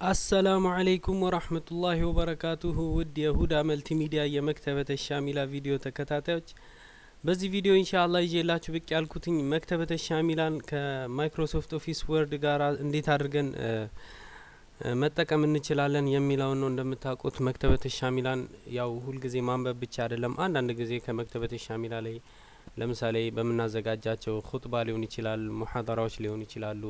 السلام عليكم ورحمة الله وبركاته ود يهودا ملتي ميديا የመክተበተ ሻሚላ ቪዲዮ ተከታታዮች በዚህ ቪዲዮ ኢንሻአላህ ይዤላችሁ ብቅ ያልኩትኝ መክተበተ ሻሚላን ከማይክሮሶፍት ኦፊስ ወርድ ጋር እንዴት አድርገን መጠቀም እንችላለን የሚለው ነው። እንደምታውቁት መክተበተ ሻሚላን ያው ሁሉ ጊዜ ማንበብ ብቻ አይደለም። አንዳንድ ጊዜ ከመክተበተ ሻሚላ ላይ ለምሳሌ በመናዘጋጃቸው ኹጥባ ሊሆን ይችላል፣ ሙሐደራዎች ሊሆን ይችላሉ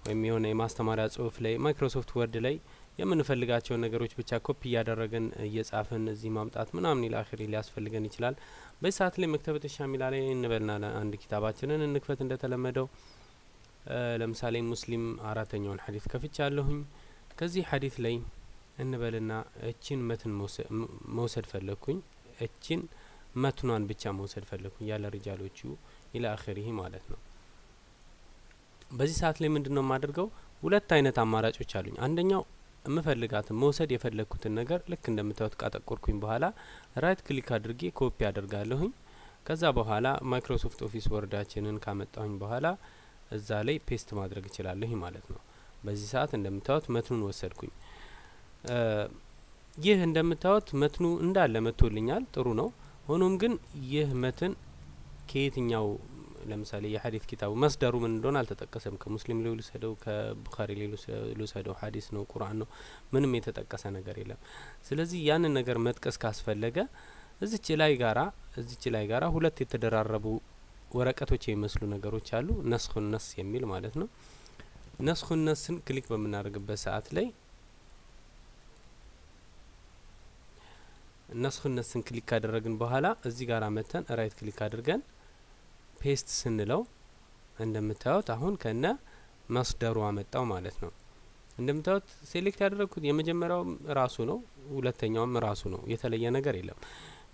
ወይም የሆነ የማስተማሪያ ጽሁፍ ላይ ማይክሮሶፍት ወርድ ላይ የምንፈልጋቸው ነገሮች ብቻ ኮፒ ያደረግን እየጻፈን እዚህ ማምጣት ምናምን ኢላኺሪ ሊያስፈልገን ይችላል። በሰዓት ላይ መክተበተ ሻሚላ ላይ እንበልና አንድ ኪታባችንን እንክፈት። እንደተለመደው ለምሳሌ ሙስሊም አራተኛውን ሐዲስ ከፍቻለሁኝ። ከዚህ ሐዲስ ላይ እንበልና እቺን መትን መውሰድ ፈለኩኝ። እቺን መትኗን ብቻ መውሰድ ፈለኩኝ ያለ ሪጃሎቹ ኢላኺሪ ማለት ነው። በዚህ ሰዓት ላይ ምንድነው የማደርገው? ሁለት አይነት አማራጮች አሉኝ። አንደኛው የምፈልጋትን መውሰድ የፈለኩትን ነገር ልክ እንደምታዩት ካጠቆርኩኝ በኋላ ራይት ክሊክ አድርጌ ኮፒ አደርጋለሁኝ። ከዛ በኋላ ማይክሮሶፍት ኦፊስ ወርዳችንን ካመጣሁኝ በኋላ እዛ ላይ ፔስት ማድረግ እችላለሁ ማለት ነው። በዚህ ሰዓት እንደምታዩት መትኑን ወሰድኩኝ። ይህ እንደምታዩት መትኑ እንዳለ መጥቶልኛል። ጥሩ ነው። ሆኖም ግን ይህ መትን ከየትኛው ለምሳሌ የሐዲስ ኪታቡ መስደሩ ምን እንደሆነ አልተጠቀሰም። ከሙስሊም ላይ ልሰደው ከቡኻሪ ላይ ልሰደው ሐዲስ ነው ቁርአን ነው ምንም የተጠቀሰ ነገር የለም። ስለዚህ ያንን ነገር መጥቀስ ካስፈለገ እዚች ላይ ጋራ ሁለት የተደራረቡ ወረቀቶች የሚመስሉ ነገሮች አሉ። ነስኹን ነስ የሚል ማለት ነው። ነስኹን ነስን ክሊክ በምናደርግበት ሰዓት ላይ ነስኹን ነስን ክሊክ ካደረግን በኋላ እዚህ ጋራ መተን ራይት ክሊክ አድርገን ፔስት ስንለው እንደምታዩት አሁን ከነ መስደሩ አመጣው ማለት ነው። እንደምታዩት ሴሌክት ያደረኩት የመጀመሪያው ራሱ ነው፣ ሁለተኛውም ራሱ ነው። የተለየ ነገር የለም።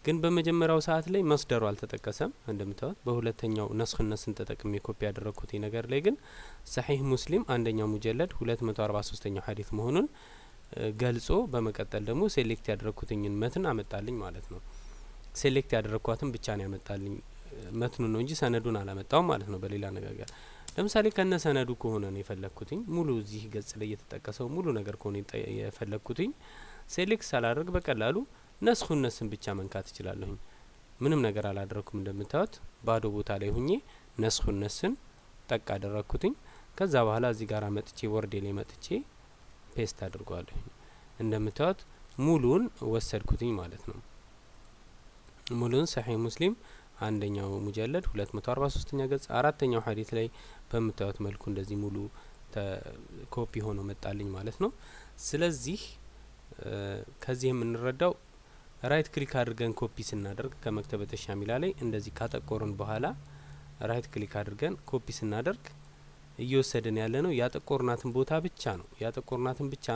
ግን በመጀመሪያው ሰዓት ላይ መስደሩ አልተጠቀሰም። እንደምታዩት በሁለተኛው ነስኽነስን ተጠቅሜ ኮፒ ያደረኩት ነገር ላይ ግን ሰሒህ ሙስሊም አንደኛው ሙጀለድ 243ኛው ሐዲስ መሆኑን ገልጾ በመቀጠል ደግሞ ሴሌክት ያደረኩትኝን መትን አመጣልኝ ማለት ነው። ሴሌክት ያደረኳትን ብቻ ነው ያመጣልኝ መትኑ ነው እንጂ ሰነዱን አላመጣውም ማለት ነው። በሌላ አነጋገር ለምሳሌ ከነ ሰነዱ ከሆነ ነው የፈለኩትኝ ሙሉ እዚህ ገጽ ላይ የተጠቀሰው ሙሉ ነገር ከሆነ የፈለኩትኝ ሴሌክት ሳላደርግ በቀላሉ ነስኹን ነስን ብቻ መንካት እችላለሁኝ። ምንም ነገር አላደረኩም። እንደምታዩት ባዶ ቦታ ላይ ሁኜ ነስኹን ነስን ጠቅ አደረኩትኝ። ከዛ በኋላ እዚህ ጋር መጥቼ ወርዴ ላይ መጥቼ ፔስት አድርጓለሁኝ። እንደምታዩት ሙሉን ወሰድኩትኝ ማለት ነው። ሙሉን ሰሒህ ሙስሊም አንደኛው ሙጀለድ 243ኛ ገጽ አራተኛው ሐዲስ ላይ በመታወት መልኩ እንደዚህ ሙሉ ኮፒ ሆኖ መጣልኝ ማለት ነው። ስለዚህ ከዚህ የምንረዳው ራይት ክሊክ አድርገን ኮፒ ስናደርግ ከመክተበተ ሻሚላ ላይ እንደዚህ ካጠቆርን በኋላ ራይት ክሊክ አድርገን ኮፒ ስናደርግ እየወሰድን ያለ ነው ያጠቆርናትን ቦታ ብቻ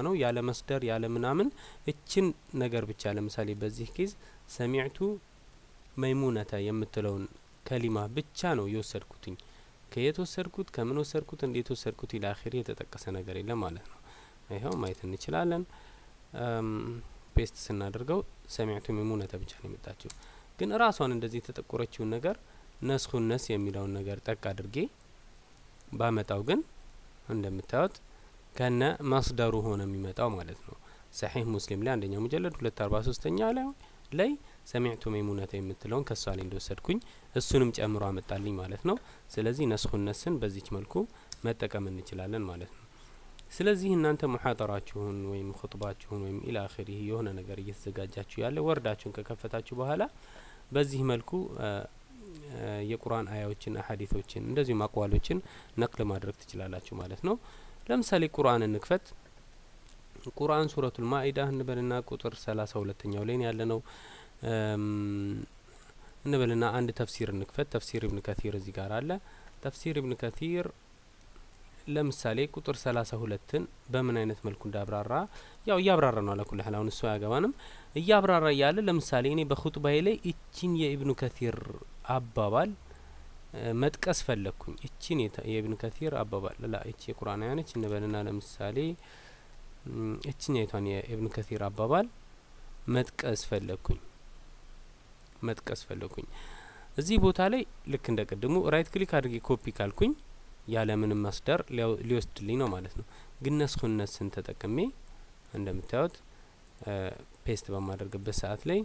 ነው ያለ መስደር ያለ ምናምን እችን ነገር ብቻ። ለምሳሌ በዚህ ኬዝ ሰሚዕቱ መይሙነታ የምትለውን ከሊማ ብቻ ነው የወሰድኩትኝ። ከየት ወሰድኩት፣ ከምን ወሰድኩት፣ እንዴት ወሰድኩት ኢላኺሪ የተጠቀሰ ነገር የለም ማለት ነው። ይሄው ማየት እንችላለን። ፔስት ስናደርገው ሰሚዕቱ መይሙነታ ብቻ ነው የመጣችው። ግን ራሷን እንደዚህ የተጠቆረችውን ነገር ነስኹን ነስ የሚለውን ነገር ጠቅ አድርጌ ባመጣው ግን እንደምታዩት ከነ መስደሩ ሆነ የሚመጣው ማለት ነው። ሰሒህ ሙስሊም ላይ አንደኛው ሙጀለድ 243ኛ ላይ ሰሚዕቱ መይሙነታ የምትለውን ከሷ ላይ እንደወሰድኩኝ እሱንም ጨምሮ አመጣልኝ ማለት ነው። ስለዚህ ነስኹን ነስን በዚች መልኩ መጠቀም እንችላለን ማለት ነው። ስለዚህ እናንተ ሙሐደራችሁን ወይም ኹጥባችሁን ወይም ኢላኺሪ የሆነ ነገር እየተዘጋጃችሁ ያለ ወርዳችሁን ከከፈታችሁ በኋላ በዚህ መልኩ የቁርአን አያዎችን አሐዲሶችን እንደዚሁ አቅዋሎችን ነቅል ማድረግ ትችላላችሁ ማለት ነው። ለምሳሌ ቁርአን እንክፈት። ቁርአን ሱረቱል ማኢዳ እንበልና ቁጥር 32ኛው ላይ ያለ ነው። እንበልና አንድ ተፍሲር እንክፈት። ተፍሲር ኢብኑ ከሲር እዚህ ጋር አለ። ተፍሲር ኢብኑ ከሲር ለምሳሌ ቁጥር 32ን በምን አይነት መልኩ እንዳብራራ ያው እያብራራ ነው አለኩል ሐል አሁን እሱ ያገባንም እያብራራ ያለ። ለምሳሌ እኔ በኹጥባዬ ላይ እቺን የኢብኑ ከሲር አባባል መጥቀስ ፈለኩኝ። እቺን የኢብኑ ከሲር አባባል እቺ የቁርአን አያነች እንበልና ለምሳሌ እቺኛይቷን የኢብኑ ከሲር አባባል መጥቀስ ፈለኩኝ። እዚህ ቦታ ላይ ልክ እንደ ቅድሙ ራይት ክሊክ አድርጌ ኮፒ ካልኩኝ ያለ ምንም መስደር ሊወስድልኝ ነው ማለት ነው። ግን ነስኹን ነስን ተጠቅሜ እንደምታዩት ፔስት በማድረግበት ሰዓት ላይ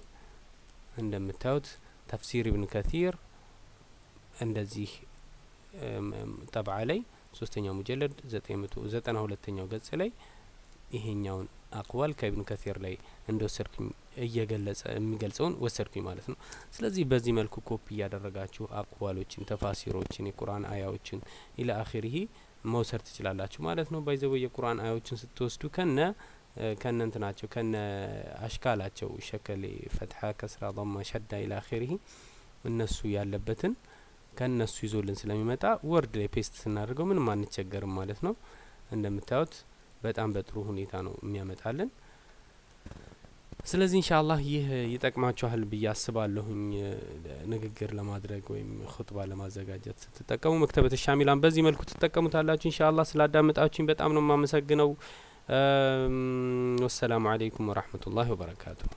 እንደምታዩት ተፍሲር ኢብኑ ከቲር እንደዚህ ጠብዓ ላይ 3ኛው ሙጀለድ 992ኛው ገጽ ላይ ይሄኛውን አቅዋል ከኢብኑ ከቲር ላይ እንደወሰድኩኝ እየገለጸ የሚገልጸውን ወሰድኩኝ ማለት ነው። ስለዚህ በዚህ መልኩ ኮፒ ያደረጋችሁ አቅዋሎችን፣ ተፋሲሮችን፣ የቁርአን አያዎችን ኢላ አኺሪሂ መውሰድ ትችላላችሁ ማለት ነው። ባይዘው የቁርአን አያዎችን ስትወስዱ ከነ እንትናቸው ከነ አሽካላቸው ሸከሌ፣ ፈትሐ፣ ከስራ፣ ضማ፣ ሸዳ ኢላ አኺሪሂ እነሱ ያለበትን ከነሱ ይዞልን ስለሚመጣ ወርድ ላይ ፔስት ስናደርገው ምንም አንቸገርም ማለት ነው። እንደምታዩት በጣም በጥሩ ሁኔታ ነው የሚያመጣልን። ስለዚህ ኢንሻአላህ ይህ ይጠቅማችኋል ብዬ አስባለሁኝ። ንግግር ለማድረግ ወይም ኹጥባ ለማዘጋጀት ስትጠቀሙ መክተበት ሻሚላን በዚህ መልኩ ትጠቀሙታላችሁ። ኢንሻአላህ ስላዳመጣችሁኝ በጣም ነው የማመሰግነው። ወሰላሙ አለይኩም ወራህመቱላሂ ወበረካቱሁ።